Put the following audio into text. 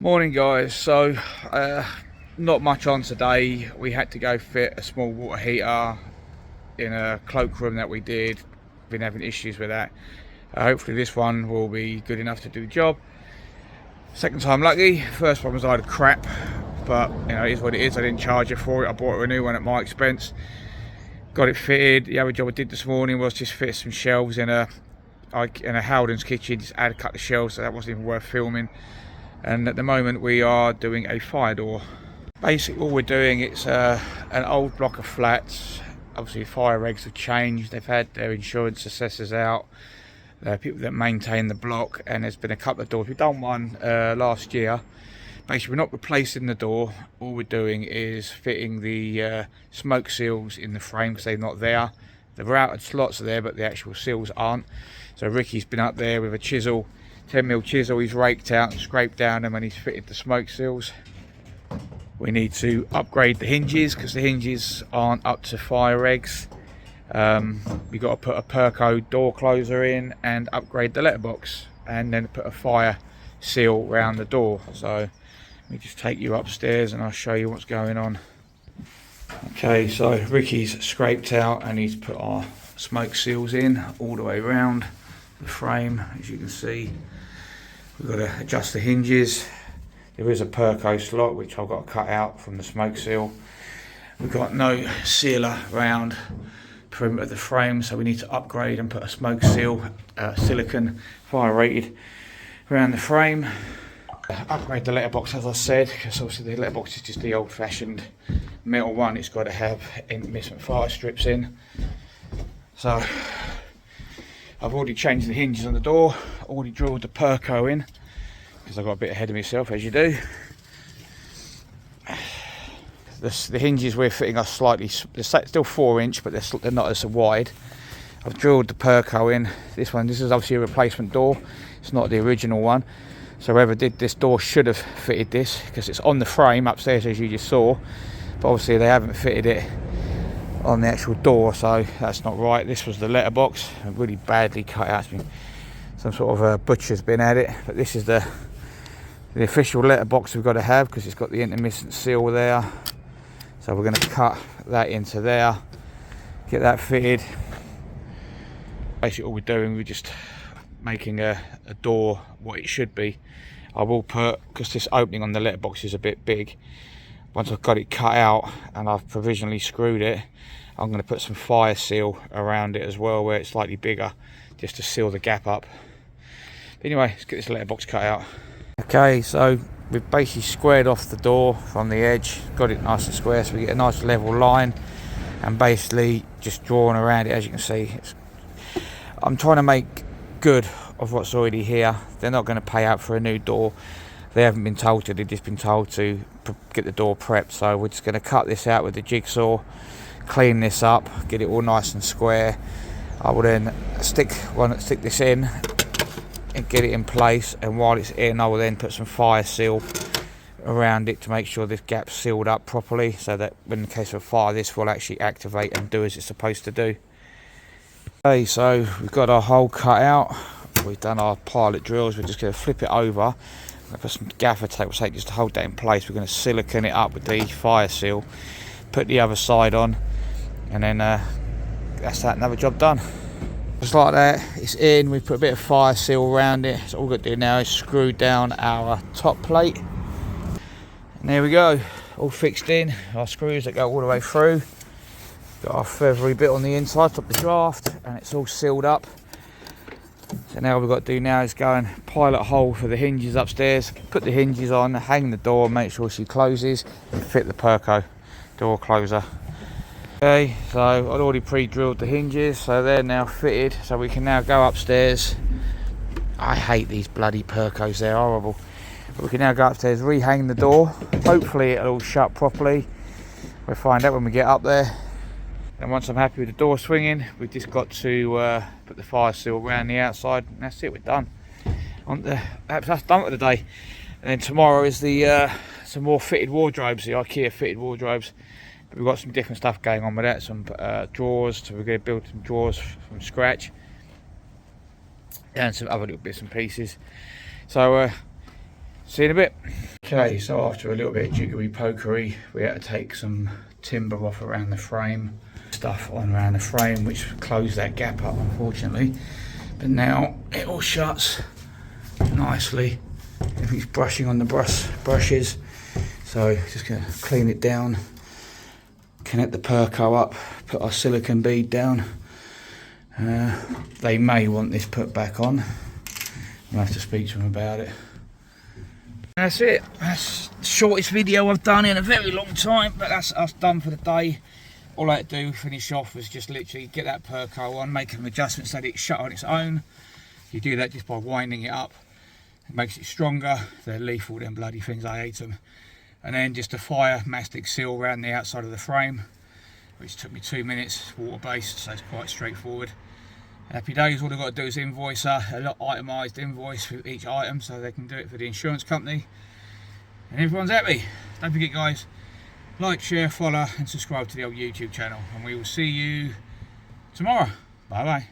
Morning guys, so not much on today. We had to go fit a small water heater in a cloakroom that we did. Been having issues with that. Hopefully this one will be good enough to do the job. Second time lucky. First one was either crap, but you know, it is what it is. I didn't charge her for it. I bought her a new one at my expense. Got it fitted. The other job I did this morning was just fit some shelves in a Howden's kitchen. Just add a couple of shelves, so that wasn't even worth filming. And at the moment we are doing a fire door. Basically all we're doing, it's an old block of flats. Obviously fire regs have changed. They've had their insurance assessors out, people that maintain the block, and there's been a couple of doors. We've done one last year. Basically we're not replacing the door. All we're doing is fitting the smoke seals in the frame because they're not there. The routed slots are there, but the actual seals aren't. So Ricky's been up there with a chisel, 10mm chisel. He's raked out and scraped down them and he's fitted the smoke seals. We need to upgrade the hinges because the hinges aren't up to fire regs. We've got to put a Perco door closer in and upgrade the letterbox, and then put a fire seal around the door. So let me just take you upstairs and I'll show you what's going on. Okay, so Ricky's scraped out and he's put our smoke seals in all the way around the frame. As you can see, we've got to adjust the hinges. There is a Perco slot which I've got to cut out from the smoke seal. We've got no sealer around the perimeter of the frame, so we need to upgrade and put a smoke seal, silicone fire rated, around the frame. Upgrade the letterbox, as I said, because obviously the letterbox is just the old-fashioned metal one. It's got to have intermittent fire strips in. So I've already changed the hinges on the door, already drilled the Perco in because I got a bit ahead of myself, as you do. The hinges we're fitting are slightly, they're still 4-inch, but they're not as wide. I've drilled the Perco in. This is obviously a replacement door. It's not the original one. So whoever did this door should have fitted this because it's on the frame upstairs, as you just saw. But obviously they haven't fitted it on the actual door, so that's not right. This was the letterbox, really badly cut out. Some sort of a butcher's been at it. But this is the official letterbox we've got to have because it's got the intermittent seal there. So we're going to cut that into there, get that fitted. Basically all we're doing, we're just making a door what it should be. I will put, because this opening on the letterbox is a bit big, once I've got it cut out and I've provisionally screwed it, I'm going to put some fire seal around it as well where it's slightly bigger, just to seal the gap up. But anyway, let's get this letterbox cut out. Okay, so we've basically squared off the door from the edge, got it nice and square so we get a nice level line, and basically just drawing around it. As you can see, I'm trying to make good of what's already here. They're not going to pay out for a new door. They haven't been told to, they've just been told to get the door prepped. So we're just going to cut this out with the jigsaw, clean this up, get it all nice and square. I will then stick this in and get it in place, and while it's in I will then put some fire seal around it to make sure this gap's sealed up properly, so that in the case of a fire this will actually activate and do as it's supposed to do. Okay, so we've got our hole cut out, we've done our pilot drills. We're just going to flip it over. I'm going to put some gaffer tape just to hold that in place. We're going to silicone it up with the fire seal, put the other side on, and then that's that, another job done. Just like that, it's in. We put a bit of fire seal around it. So all we've got to do now is screw down our top plate, and there we go, all fixed in. Our screws that go all the way through. Got our feathery bit on the inside, top the draft, and it's all sealed up. So now all we've got to do now is go and pilot a hole for the hinges upstairs, put the hinges on, hang the door, make sure she closes, and fit the Perco door closer. Okay, so I'd already pre-drilled the hinges, so they're now fitted, so we can now go upstairs. I hate these bloody Percos, they're horrible. But we can now go upstairs, rehang the door. Hopefully it'll all shut properly. We'll find out when we get up there. And once I'm happy with the door swinging, we've just got to put the fire seal around the outside, and that's it, we're done. That's done for the day. And then tomorrow is the some more fitted wardrobes, the IKEA fitted wardrobes. But we've got some different stuff going on with that, some drawers, so we're going to build some drawers from scratch. And some other little bits and pieces. So See you in a bit. Okay, so after a little bit of jiggery pokery, we had to take some timber off around the frame, stuff on around the frame, which closed that gap up, unfortunately. But now it all shuts nicely. Everything's brushing on the brushes. So just gonna clean it down, connect the Perco up, put our silicone bead down. They may want this put back on. I'll have to speak to them about it. That's it. That's the shortest video I've done in a very long time, but that's us done for the day. All I had to do, finish off, was just literally get that Perco on, make an adjustment so that it shut on its own. You do that just by winding it up. It makes it stronger. They're lethal, them bloody things, I hate them. And then just a fire mastic seal around the outside of the frame, which took me 2 minutes, water based, so it's quite straightforward. Happy days. All I've got to do is invoice a itemised invoice for each item so they can do it for the insurance company. And everyone's happy. Don't forget, guys, like, share, follow and subscribe to the old YouTube channel. And we will see you tomorrow. Bye bye.